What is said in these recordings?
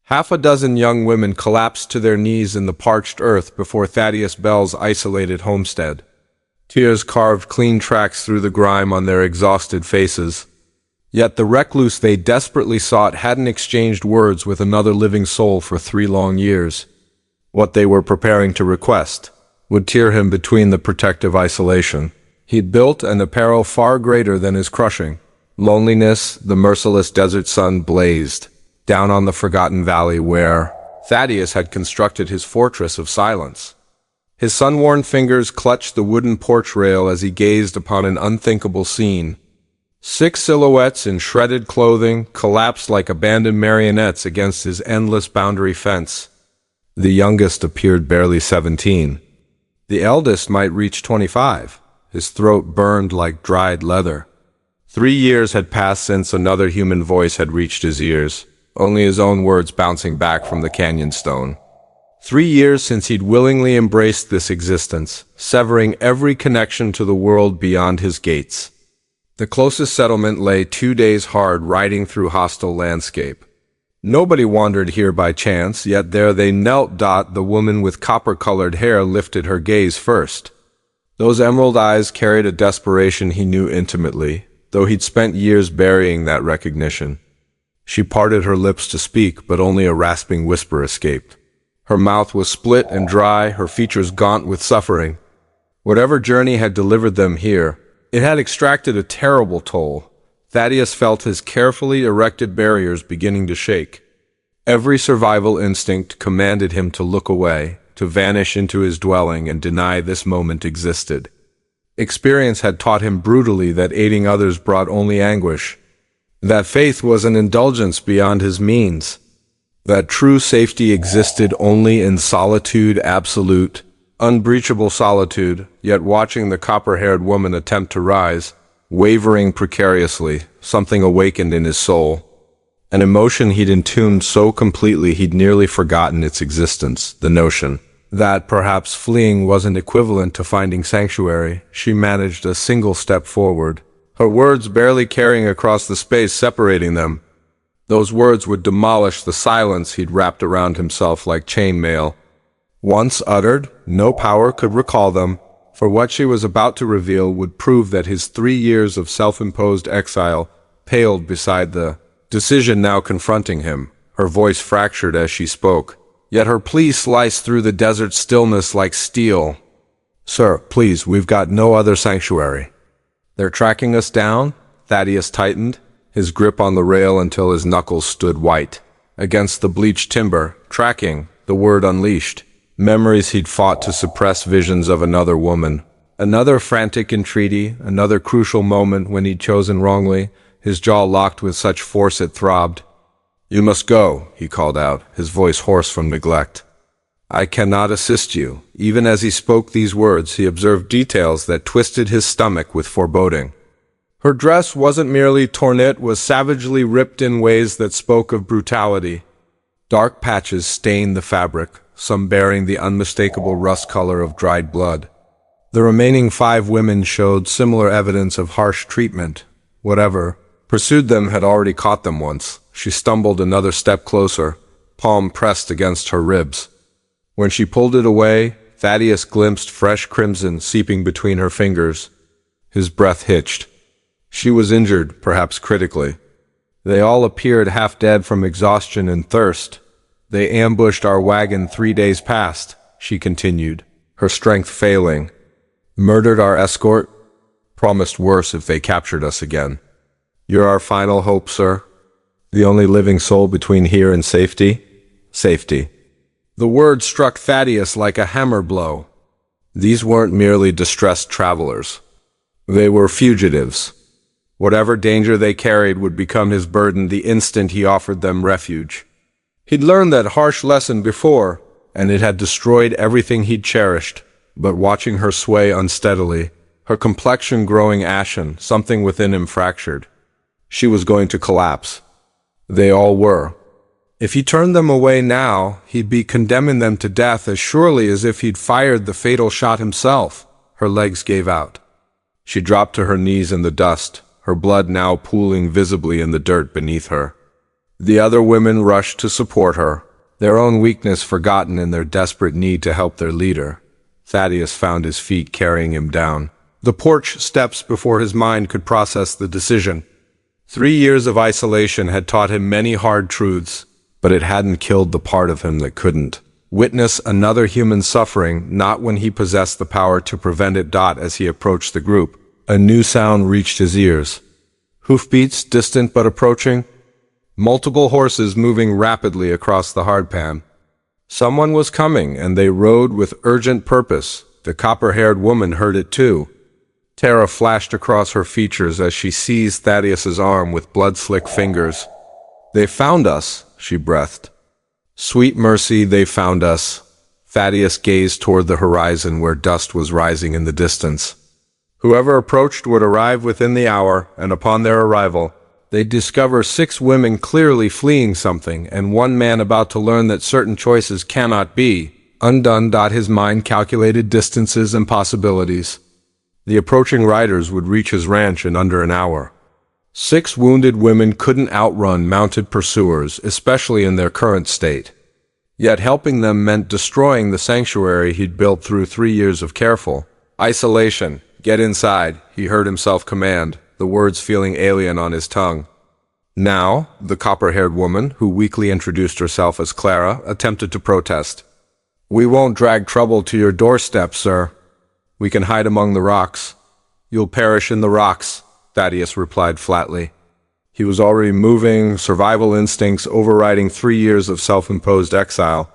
Half a dozen young women collapsed to their knees in the parched earth before Thaddeus Bell's isolated homestead. Tears carved clean tracks through the grime on their exhausted faces. Yet the recluse they desperately sought hadn't exchanged words with another living soul for 3 long years. What they were preparing to request would tear him between the protective isolation he'd built and a peril far greater than his crushing loneliness. The merciless desert sun blazed down on the forgotten valley where Thaddeus had constructed his fortress of silence. His sun-worn fingers clutched the wooden porch rail as he gazed upon an unthinkable scene. 6 silhouettes in shredded clothing collapsed like abandoned marionettes against his endless boundary fence. The youngest appeared barely 17. The eldest might reach 25. His throat burned like dried leather. 3 years had passed since another human voice had reached his ears, only his own words bouncing back from the canyon stone. 3 years since he'd willingly embraced this existence, severing every connection to the world beyond his gates. The closest settlement lay 2 days hard riding through hostile landscape. Nobody wandered here by chance, yet there they knelt. The woman with copper-colored hair lifted her gaze first. Those emerald eyes carried a desperation he knew intimately, though he'd spent years burying that recognition. She parted her lips to speak, but only a rasping whisper escaped. Her mouth was split and dry, her features gaunt with suffering. Whatever journey had delivered them here, it had extracted a terrible toll. Thaddeus felt his carefully erected barriers beginning to shake. Every survival instinct commanded him to look away, to vanish into his dwelling and deny this moment existed. Experience had taught him brutally that aiding others brought only anguish, that faith was an indulgence beyond his means, that true safety existed only in solitude, absolute, unbreachable solitude. Yet watching the copper-haired woman attempt to rise, wavering precariously, something awakened in his soul. An emotion he'd entombed so completely he'd nearly forgotten its existence, the notion that perhaps fleeing wasn't equivalent to finding sanctuary. She managed a single step forward, her words barely carrying across the space separating them. Those words would demolish the silence he'd wrapped around himself like chainmail. Once uttered, no power could recall them, for what she was about to reveal would prove that his 3 years of self-imposed exile paled beside the decision now confronting him. Her voice fractured as she spoke, yet her plea sliced through the desert stillness like steel. "Sir, please, we've got no other sanctuary." "They're tracking us down?" Thaddeus tightened, his grip on the rail until his knuckles stood white against the bleached timber. Tracking, the word unleashed memories he'd fought to suppress, visions of another woman, another frantic entreaty, another crucial moment when he'd chosen wrongly. His jaw locked with such force it throbbed. "You must go," he called out, his voice hoarse from neglect. "I cannot assist you." Even as he spoke these words, he observed details that twisted his stomach with foreboding. Her dress wasn't merely torn, it was savagely ripped in ways that spoke of brutality. Dark patches stained the fabric, some bearing the unmistakable rust color of dried blood. The remaining 5 women showed similar evidence of harsh treatment. Whatever pursued them had already caught them once. She stumbled another step closer, palm pressed against her ribs. When she pulled it away, Thaddeus glimpsed fresh crimson seeping between her fingers. His breath hitched. She was injured, perhaps critically. "They all appeared half dead from exhaustion and thirst. They ambushed our wagon 3 days past," she continued, her strength failing. "Murdered our escort, promised worse if they captured us again. You're our final hope, sir. The only living soul between here and safety." Safety. The word struck Thaddeus like a hammer blow. These weren't merely distressed travelers. They were fugitives. Whatever danger they carried would become his burden the instant he offered them refuge. He'd learned that harsh lesson before, and it had destroyed everything he'd cherished. But watching her sway unsteadily, her complexion growing ashen, something within him fractured. She was going to collapse. They all were. If he turned them away now, he'd be condemning them to death as surely as if he'd fired the fatal shot himself. Her legs gave out. She dropped to her knees in the dust, her blood now pooling visibly in the dirt beneath her. The other women rushed to support her, their own weakness forgotten in their desperate need to help their leader. Thaddeus found his feet carrying him down the porch steps before his mind could process the decision. 3 years of isolation had taught him many hard truths, but it hadn't killed the part of him that couldn't witness another human suffering, not when he possessed the power to prevent it. As he approached the group, a new sound reached his ears. Hoofbeats, distant but approaching. Multiple horses moving rapidly across the hardpan. Someone was coming, and they rode with urgent purpose. The copper-haired woman heard it too. Terror flashed across her features as she seized Thaddeus's arm with blood-slick fingers. "They found us," she breathed. "Sweet mercy, they found us." Thaddeus gazed toward the horizon where dust was rising in the distance. Whoever approached would arrive within the hour, and upon their arrival, they'd discover 6 women clearly fleeing something, and 1 man about to learn that certain choices cannot be undone. His mind calculated distances and possibilities. The approaching riders would reach his ranch in under an hour. 6 wounded women couldn't outrun mounted pursuers, especially in their current state. Yet helping them meant destroying the sanctuary he'd built through 3 years of careful isolation. "Get inside," he heard himself command, the words feeling alien on his tongue. Now, the copper-haired woman, who weakly introduced herself as Clara, attempted to protest. "We won't drag trouble to your doorstep, sir. We can hide among the rocks." "You'll perish in the rocks," Thaddeus replied flatly. He was already moving, survival instincts overriding 3 years of self-imposed exile.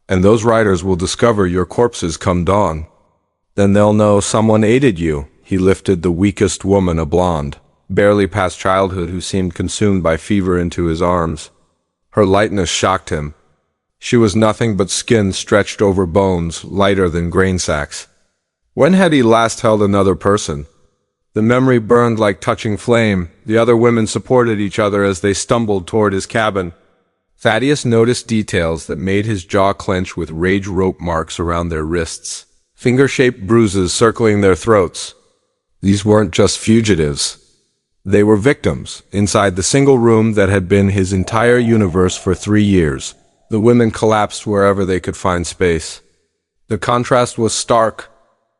"And those riders will discover your corpses come dawn. Then they'll know someone aided you." He lifted the weakest woman, a blonde, barely past childhood, who seemed consumed by fever, into his arms. Her lightness shocked him. She was nothing but skin stretched over bones, lighter than grain sacks. When had he last held another person? The memory burned like touching flame. The other women supported each other as they stumbled toward his cabin. Thaddeus noticed details that made his jaw clench, with rage rope marks around their wrists, finger-shaped bruises circling their throats. These weren't just fugitives. They were victims, inside the single room that had been his entire universe for 3 years. The women collapsed wherever they could find space. The contrast was stark.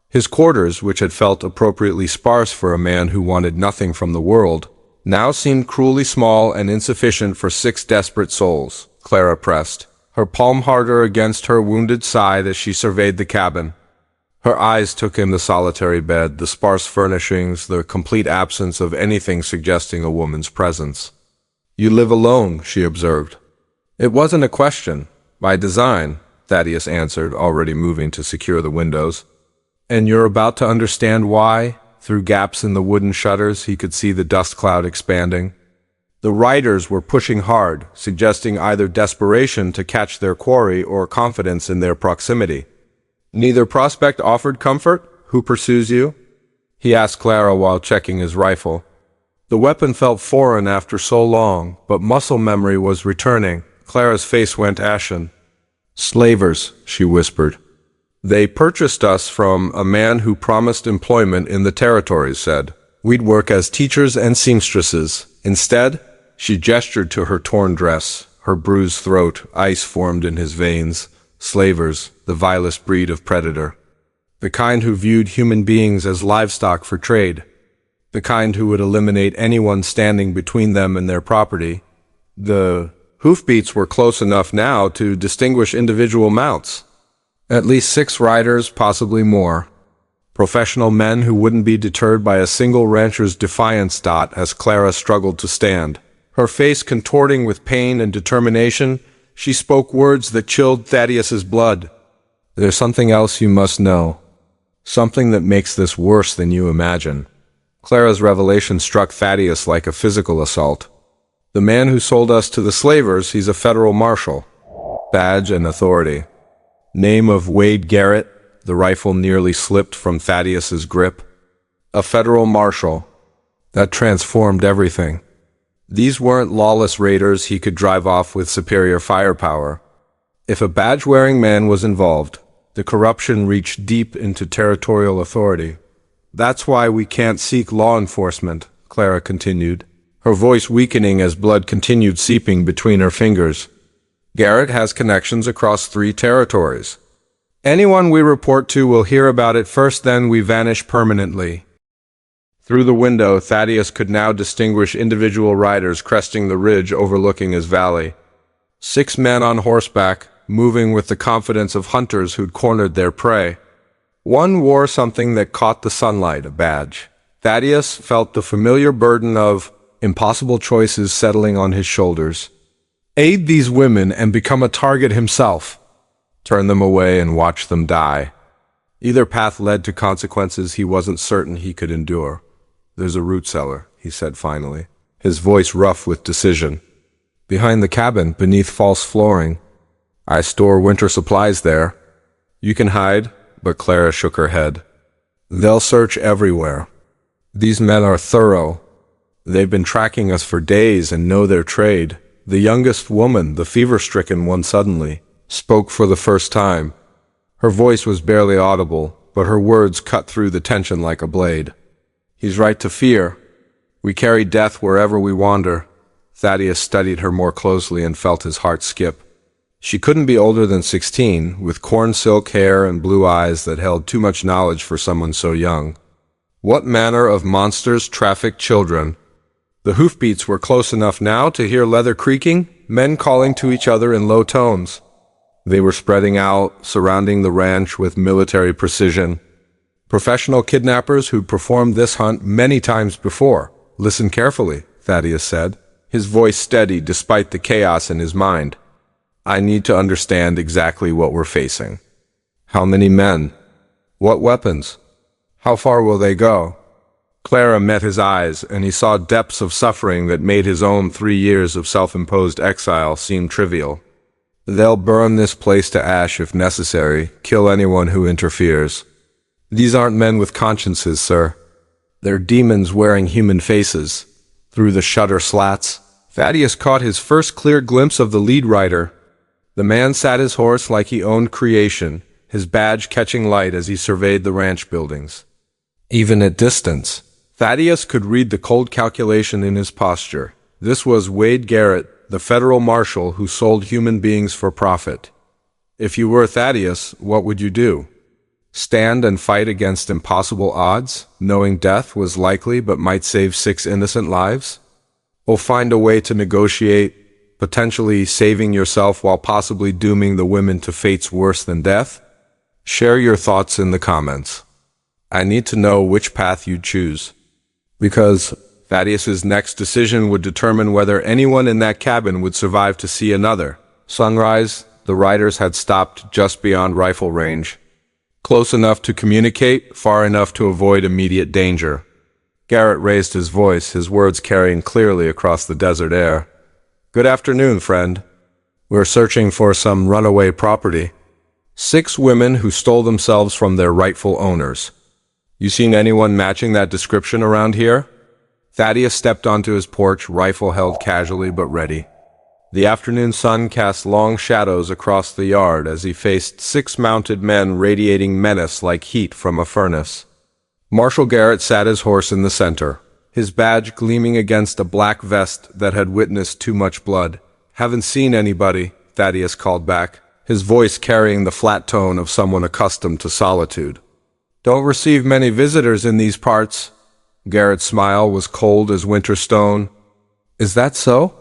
His quarters, which had felt appropriately sparse for a man who wanted nothing from the world, now seemed cruelly small and insufficient for 6 desperate souls. Clara pressed, her palm harder against her wounded side as she surveyed the cabin. Her eyes took in the solitary bed, the sparse furnishings, the complete absence of anything suggesting a woman's presence. "You live alone," she observed. "It wasn't a question. By design," Thaddeus answered, already moving to secure the windows. "And you're about to understand why?" Through gaps in the wooden shutters, he could see the dust cloud expanding. The riders were pushing hard, suggesting either desperation to catch their quarry or confidence in their proximity. "Neither prospect offered comfort? Who pursues you?" he asked Clara while checking his rifle. The weapon felt foreign after so long, but muscle memory was returning. Clara's face went ashen. "Slavers," she whispered. "They purchased us from a man who promised employment in the territories, said we'd work as teachers and seamstresses. Instead," she gestured to her torn dress, her bruised throat, ice formed in his veins. "Slavers, the vilest breed of predator. The kind who viewed human beings as livestock for trade. The kind who would eliminate anyone standing between them and their property." The hoofbeats were close enough now to distinguish individual mounts. At least 6 riders, possibly more. Professional men who wouldn't be deterred by a single rancher's defiance. As Clara struggled to stand, her face contorting with pain and determination, she spoke words that chilled Thaddeus's blood. "There's something else you must know. Something that makes this worse than you imagine." Clara's revelation struck Thaddeus like a physical assault. "The man who sold us to the slavers, he's a federal marshal. Badge and authority. Name of Wade Garrett." The rifle nearly slipped from Thaddeus's grip. A federal marshal. That transformed everything. These weren't lawless raiders he could drive off with superior firepower. If a badge-wearing man was involved, the corruption reached deep into territorial authority. "That's why we can't seek law enforcement," Clara continued. her voice weakening as blood continued seeping between her fingers. Garrett has connections across 3 territories. Anyone we report to will hear about it first, then we vanish permanently. Through the window, Thaddeus could now distinguish individual riders cresting the ridge overlooking his valley. 6 men on horseback, moving with the confidence of hunters who'd cornered their prey. One wore something that caught the sunlight, a badge. Thaddeus felt the familiar burden of impossible choices settling on his shoulders. Aid these women and become a target himself. Turn them away and watch them die. Either path led to consequences he wasn't certain he could endure. "There's a root cellar," he said finally, his voice rough with decision. "Behind the cabin, beneath false flooring. I store winter supplies there. You can hide," but Clara shook her head. "They'll search everywhere. These men are thorough. They've been tracking us for days and know their trade." The youngest woman, the fever-stricken one, suddenly spoke for the first time. Her voice was barely audible, but her words cut through the tension like a blade. "He's right to fear. We carry death wherever we wander." Thaddeus studied her more closely and felt his heart skip. She couldn't be older than 16, with corn silk hair and blue eyes that held too much knowledge for someone so young. What manner of monsters traffic children? The hoofbeats were close enough now to hear leather creaking, men calling to each other in low tones. They were spreading out, surrounding the ranch with military precision. Professional kidnappers who'd performed this hunt many times before. "Listen carefully," Thaddeus said, his voice steady despite the chaos in his mind. "I need to understand exactly what we're facing. How many men? What weapons? How far will they go?" Clara met his eyes, and he saw depths of suffering that made his own 3 years of self-imposed exile seem trivial. "They'll burn this place to ash if necessary, kill anyone who interferes. These aren't men with consciences, sir. They're demons wearing human faces." Through the shutter slats, Thaddeus caught his first clear glimpse of the lead rider. The man sat his horse like he owned creation, his badge catching light as he surveyed the ranch buildings. Even at distance, Thaddeus could read the cold calculation in his posture. This was Wade Garrett, the federal marshal who sold human beings for profit. If you were Thaddeus, what would you do? Stand and fight against impossible odds, knowing death was likely but might save 6 innocent lives? Or find a way to negotiate, potentially saving yourself while possibly dooming the women to fates worse than death? Share your thoughts in the comments. I need to know which path you'd choose, because Thaddeus's next decision would determine whether anyone in that cabin would survive to see another sunrise. The riders had stopped just beyond rifle range, close enough to communicate, far enough to avoid immediate danger. Garrett raised his voice, his words carrying clearly across the desert air. "Good afternoon, friend. We're searching for some runaway property. 6 women who stole themselves from their rightful owners. You seen anyone matching that description around here?" Thaddeus stepped onto his porch, rifle held casually but ready. The afternoon sun cast long shadows across the yard as he faced 6 mounted men radiating menace like heat from a furnace. Marshal Garrett sat his horse in the center, his badge gleaming against a black vest that had witnessed too much blood. "Haven't seen anybody," Thaddeus called back, his voice carrying the flat tone of someone accustomed to solitude. "Don't receive many visitors in these parts." Garrett's smile was cold as winter stone. "Is that so?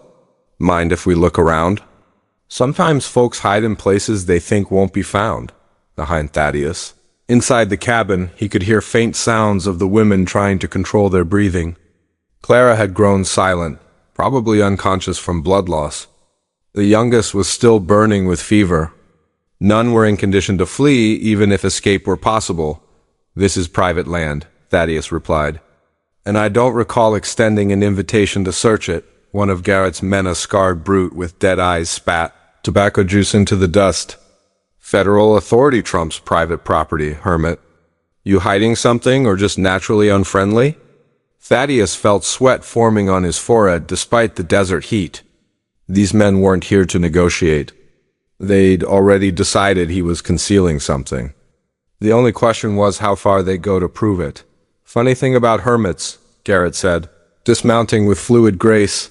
Mind if we look around? Sometimes folks hide in places they think won't be found." Behind Thaddeus, inside the cabin, he could hear faint sounds of the women trying to control their breathing. Clara had grown silent, probably unconscious from blood loss. The youngest was still burning with fever. None were in condition to flee, even if escape were possible. "This is private land," Thaddeus replied. "And I don't recall extending an invitation to search it." One of Garrett's men, a scarred brute with dead eyes, spat tobacco juice into the dust. "Federal authority trumps private property, hermit. You hiding something or just naturally unfriendly?" Thaddeus felt sweat forming on his forehead despite the desert heat. These men weren't here to negotiate. They'd already decided he was concealing something. The only question was how far they'd go to prove it. "Funny thing about hermits," Garrett said. dismounting with fluid grace.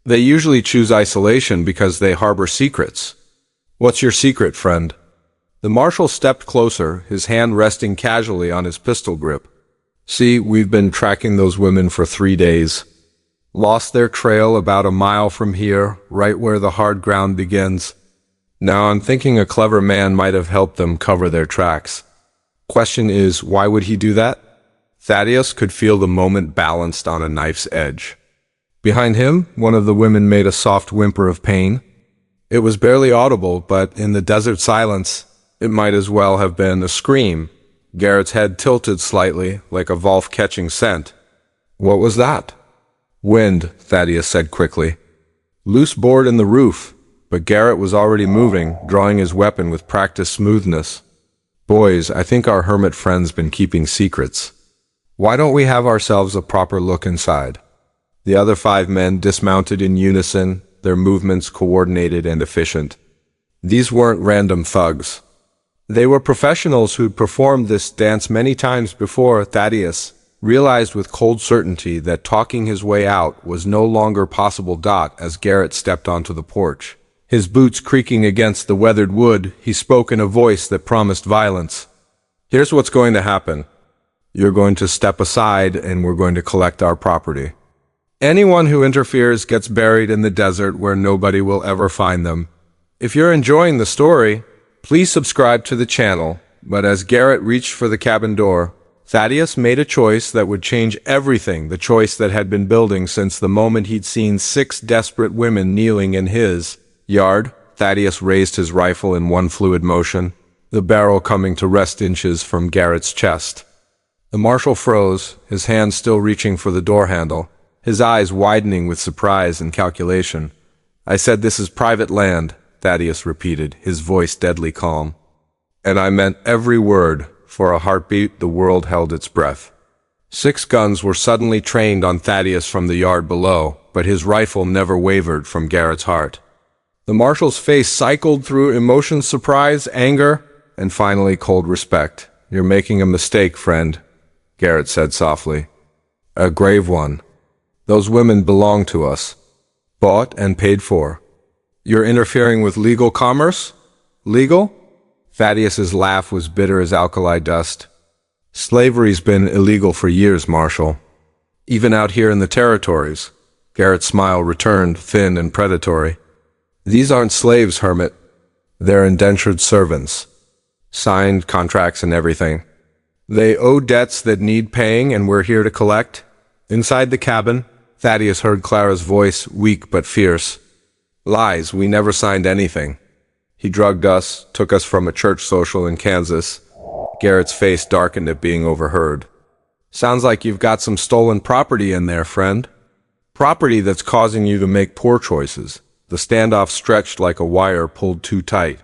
They usually choose isolation because they harbor secrets. What's your secret, friend? The marshal stepped closer, his hand resting casually on his pistol grip. See, we've been tracking those women for 3 days. Lost their trail about a mile from here, right where the hard ground begins. Now I'm thinking a clever man might have helped them cover their tracks. Question is, why would he do that? Thaddeus could feel the moment balanced on a knife's edge. Behind him, one of the women made a soft whimper of pain. It was barely audible, but in the desert silence, it might as well have been a scream. Garrett's head tilted slightly, like a wolf catching scent. What was that? Wind, Thaddeus said quickly. Loose board in the roof, but Garrett was already moving, drawing his weapon with practiced smoothness. Boys, I think our hermit friend's been keeping secrets. Why don't we have ourselves a proper look inside? The other 5 men dismounted in unison, their movements coordinated and efficient. These weren't random thugs. They were professionals who'd performed this dance many times before. Thaddeus realized with cold certainty that talking his way out was no longer possible. As Garrett stepped onto the porch, his boots creaking against the weathered wood, he spoke in a voice that promised violence. Here's what's going to happen. You're going to step aside and we're going to collect our property. Anyone who interferes gets buried in the desert where nobody will ever find them. If you're enjoying the story, please subscribe to the channel. But as Garrett reached for the cabin door, Thaddeus made a choice that would change everything, the choice that had been building since the moment he'd seen 6 desperate women kneeling in his yard. Thaddeus raised his rifle in one fluid motion, the barrel coming to rest inches from Garrett's chest. The marshal froze, his hand still reaching for the door handle, his eyes widening with surprise and calculation. I said this is private land, Thaddeus repeated, his voice deadly calm. And I meant every word. For a heartbeat, the world held its breath. 6 guns were suddenly trained on Thaddeus from the yard below, but his rifle never wavered from Garrett's heart. The marshal's face cycled through emotions, surprise, anger, and finally cold respect. You're making a mistake, friend, Garrett said softly. A grave one. Those women belong to us. Bought and paid for. You're interfering with legal commerce? Legal? Thaddeus's laugh was bitter as alkali dust. Slavery's been illegal for years, Marshal. Even out here in the territories. Garrett's smile returned, thin and predatory. These aren't slaves, hermit. They're indentured servants. Signed contracts and everything. They owe debts that need paying, and we're here to collect. Inside the cabin, Thaddeus heard Clara's voice, weak but fierce. Lies, we never signed anything. He drugged us, took us from a church social in Kansas. Garrett's face darkened at being overheard. Sounds like you've got some stolen property in there, friend. Property that's causing you to make poor choices. The standoff stretched like a wire pulled too tight.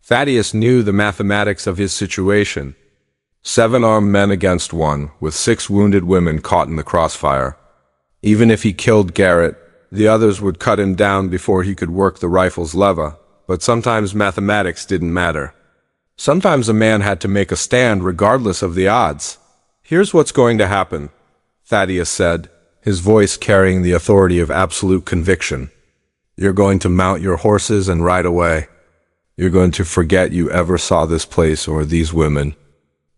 Thaddeus knew the mathematics of his situation. 7 armed men against 1, with 6 wounded women caught in the crossfire. Even if he killed Garrett, the others would cut him down before he could work the rifle's lever. But sometimes mathematics didn't matter. Sometimes a man had to make a stand regardless of the odds. Here's what's going to happen, Thaddeus said, his voice carrying the authority of absolute conviction. You're going to mount your horses and ride away. You're going to forget you ever saw this place or these women.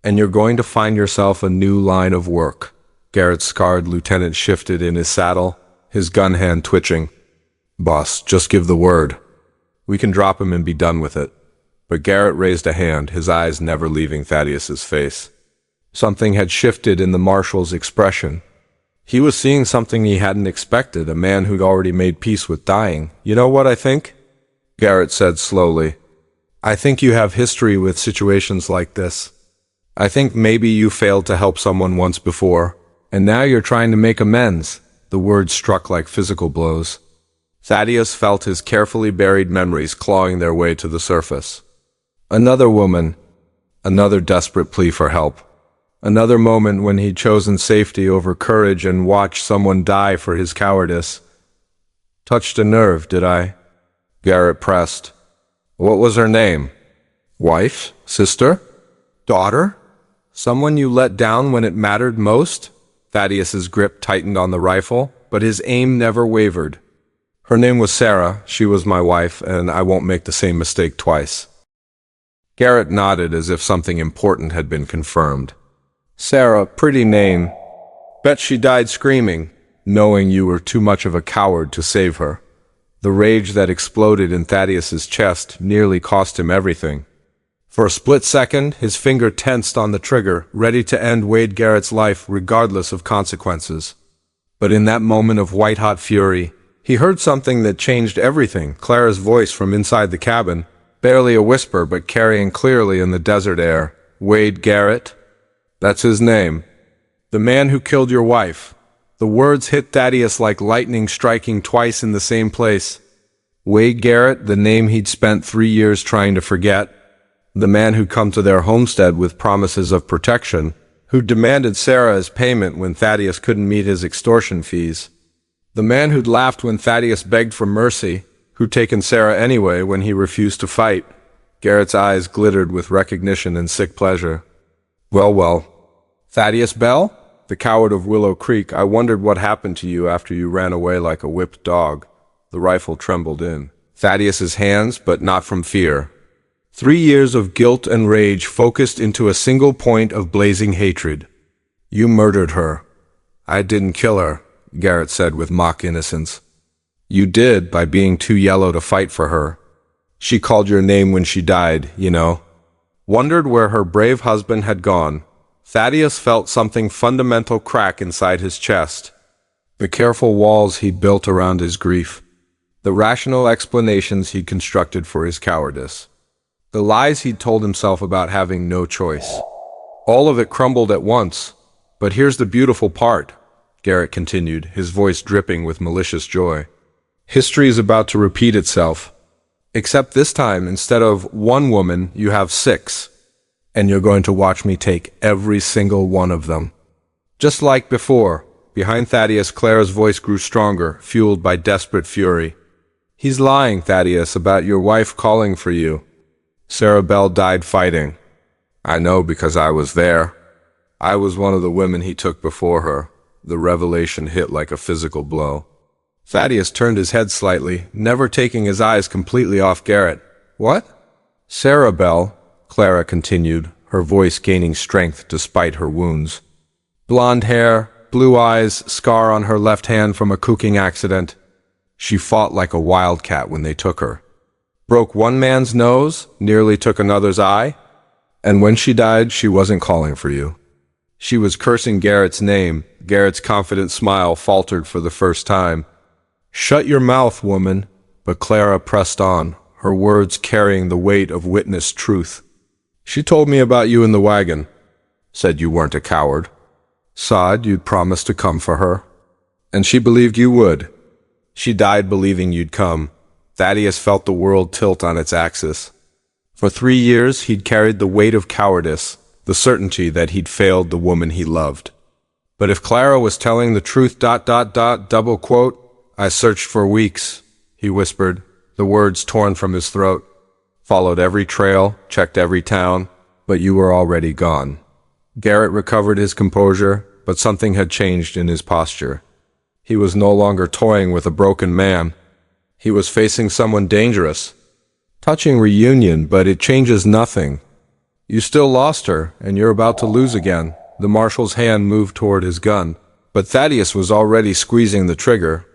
And you're going to find yourself a new line of work. Garrett's scarred lieutenant shifted in his saddle, his gun hand twitching. Boss, just give the word. We can drop him and be done with it. But Garrett raised a hand, his eyes never leaving Thaddeus's face. Something had shifted in the marshal's expression. He was seeing something he hadn't expected, a man who'd already made peace with dying. You know what I think? Garrett said slowly. I think you have history with situations like this. I think maybe you failed to help someone once before, and now you're trying to make amends. The words struck like physical blows. Thaddeus felt his carefully buried memories clawing their way to the surface. Another woman, another desperate plea for help. Another moment when he'd chosen safety over courage and watched someone die for his cowardice. Touched a nerve, did I? Garrett pressed. What was her name? Wife? Sister? Daughter? Someone you let down when it mattered most? Thaddeus's grip tightened on the rifle, but his aim never wavered. Her name was Sarah, she was my wife, and I won't make the same mistake twice. Garrett nodded as if something important had been confirmed. Sarah, pretty name. Bet she died screaming, knowing you were too much of a coward to save her. The rage that exploded in Thaddeus's chest nearly cost him everything. For a split second, his finger tensed on the trigger, ready to end Wade Garrett's life regardless of consequences. But in that moment of white-hot fury, he heard something that changed everything, Clara's voice from inside the cabin, barely a whisper but carrying clearly in the desert air. Wade Garrett? That's his name. The man who killed your wife. The words hit Thaddeus like lightning striking twice in the same place. Wade Garrett, the name he'd spent 3 years trying to forget. The man who'd come to their homestead with promises of protection, who demanded Sarah as payment when Thaddeus couldn't meet his extortion fees. The man who'd laughed when Thaddeus begged for mercy, who'd taken Sarah anyway when he refused to fight. Garrett's eyes glittered with recognition and sick pleasure. Well. Thaddeus Bell? The coward of Willow Creek, I wondered what happened to you after you ran away like a whipped dog. The rifle trembled in Thaddeus's hands, but not from fear. 3 years of guilt and rage focused into a single point of blazing hatred. You murdered her. I didn't kill her, Garrett said with mock innocence. You did, by being too yellow to fight for her. She called your name when she died, you know. Wondered where her brave husband had gone. Thaddeus felt something fundamental crack inside his chest. The careful walls he'd built around his grief. The rational explanations he'd constructed for his cowardice. The lies he'd told himself about having no choice. All of it crumbled at once. But here's the beautiful part, Garrett continued, his voice dripping with malicious joy. History is about to repeat itself. Except this time, instead of 1 woman, you have 6. And you're going to watch me take every single one of them. Just like before, behind Thaddeus, Clara's voice grew stronger, fueled by desperate fury. He's lying, Thaddeus, about your wife calling for you. Sarah Bell died fighting. I know because I was there. I was one of the women he took before her. The revelation hit like a physical blow. Thaddeus turned his head slightly, never taking his eyes completely off Garrett. What? Sarah Bell, Clara continued, her voice gaining strength despite her wounds. Blonde hair, blue eyes, scar on her left hand from a cooking accident. She fought like a wildcat when they took her. Broke one man's nose, nearly took another's eye. And when she died, she wasn't calling for you. She was cursing Garrett's name. Garrett's confident smile faltered for the first time. Shut your mouth, woman. But Clara pressed on, her words carrying the weight of witnessed truth. She told me about you in the wagon. Said you weren't a coward. Said you'd promised to come for her. And she believed you would. She died believing you'd come. Thaddeus felt the world tilt on its axis. For 3 years, he'd carried the weight of cowardice, the certainty that he'd failed the woman he loved. But if Clara was telling the truth, double quote, I searched for weeks, he whispered, the words torn from his throat. Followed every trail, checked every town, but you were already gone. Garrett recovered his composure, but something had changed in his posture. He was no longer toying with a broken man. He was facing someone dangerous. Touching reunion, but it changes nothing. You still lost her, and you're about to lose again. The marshal's hand moved toward his gun, but Thaddeus was already squeezing the trigger.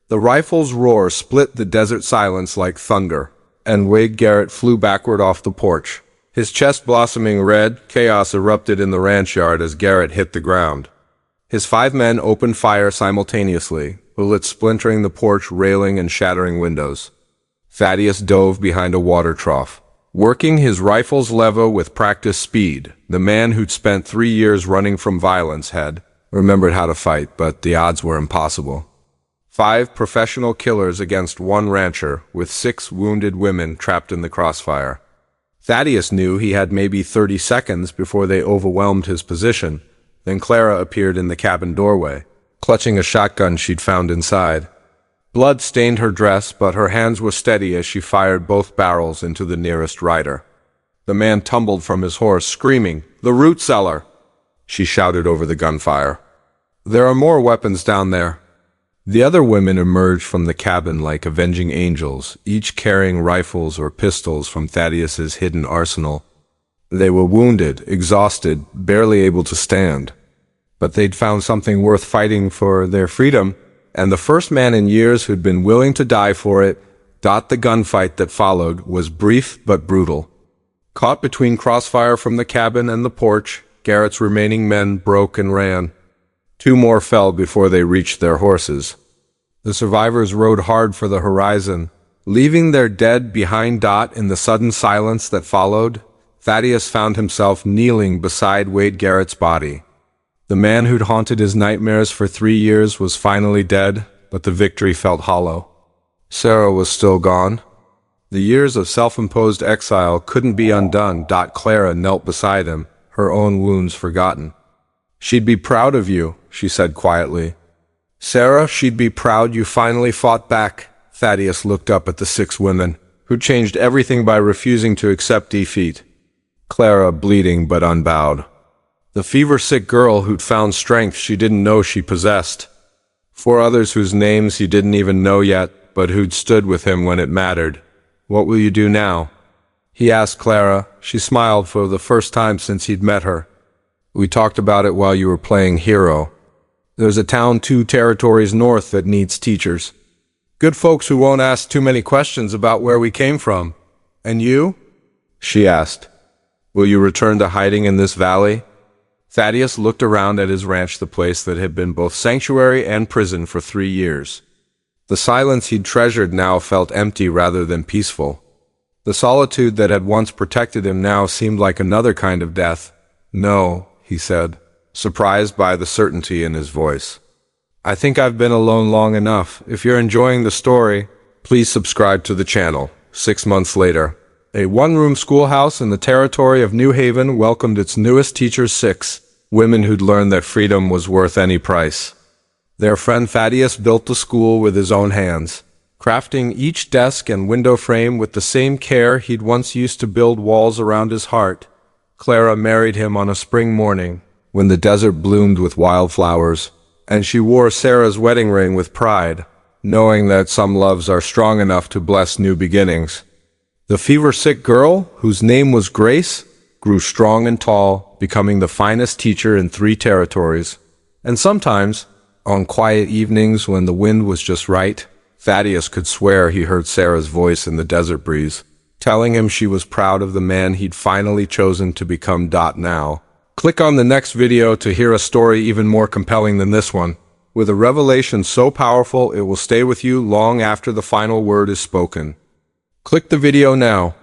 The rifle's roar split the desert silence like thunder, and Wade Garrett flew backward off the porch. His chest blossoming red, chaos erupted in the ranch yard as Garrett hit the ground. His 5 men opened fire simultaneously, bullets splintering the porch railing and shattering windows. Thaddeus dove behind a water trough. Working his rifle's lever with practiced speed, the man who'd spent 3 years running from violence had remembered how to fight, but the odds were impossible. 5 professional killers against 1 rancher, with 6 wounded women trapped in the crossfire. Thaddeus knew he had maybe 30 seconds before they overwhelmed his position. Then Clara appeared in the cabin doorway, clutching a shotgun she'd found inside. Blood stained her dress, but her hands were steady as she fired both barrels into the nearest rider. The man tumbled from his horse, screaming, "The root cellar!" She shouted over the gunfire. There are more weapons down there. The other women emerged from the cabin like avenging angels, each carrying rifles or pistols from Thaddeus's hidden arsenal. They were wounded, exhausted, barely able to stand. But they'd found something worth fighting for, their freedom, and the first man in years who'd been willing to die for it. The gunfight that followed was brief but brutal. Caught between crossfire from the cabin and the porch, Garrett's remaining men broke and ran. 2 more fell before they reached their horses. The survivors rode hard for the horizon, leaving their dead behind. In the sudden silence that followed, Thaddeus found himself kneeling beside Wade Garrett's body. The man who'd haunted his nightmares for 3 years was finally dead, but the victory felt hollow. Sarah was still gone. The years of self-imposed exile couldn't be undone. Clara knelt beside him, her own wounds forgotten. "She'd be proud of you," she said quietly. "Sarah, she'd be proud you finally fought back." Thaddeus looked up at the 6 women, who changed everything by refusing to accept defeat. Clara bleeding but unbowed. The fever-sick girl who'd found strength she didn't know she possessed. 4 others whose names he didn't even know yet, but who'd stood with him when it mattered. "What will you do now?" he asked Clara. She smiled for the first time since he'd met her. "We talked about it while you were playing hero. There's a town 2 territories north that needs teachers. Good folks who won't ask too many questions about where we came from. And you?" she asked. "Will you return to hiding in this valley?" Thaddeus looked around at his ranch, the place that had been both sanctuary and prison for 3 years. The silence he'd treasured now felt empty rather than peaceful. The solitude that had once protected him now seemed like another kind of death. "No," he said, surprised by the certainty in his voice. "I think I've been alone long enough. If you're enjoying the story, please subscribe to the channel." 6 months later, a 1-room schoolhouse in the territory of New Haven welcomed its newest teachers, 6 women who'd learned that freedom was worth any price. Their friend Thaddeus built the school with his own hands, crafting each desk and window frame with the same care he'd once used to build walls around his heart. Clara married him on a spring morning, when the desert bloomed with wildflowers, and she wore Sarah's wedding ring with pride, knowing that some loves are strong enough to bless new beginnings. The fever-sick girl, whose name was Grace, grew strong and tall, becoming the finest teacher in 3 territories. And sometimes, on quiet evenings when the wind was just right, Thaddeus could swear he heard Sarah's voice in the desert breeze, telling him she was proud of the man he'd finally chosen to become. Now, click on the next video to hear a story even more compelling than this one, with a revelation so powerful it will stay with you long after the final word is spoken. Click the video now.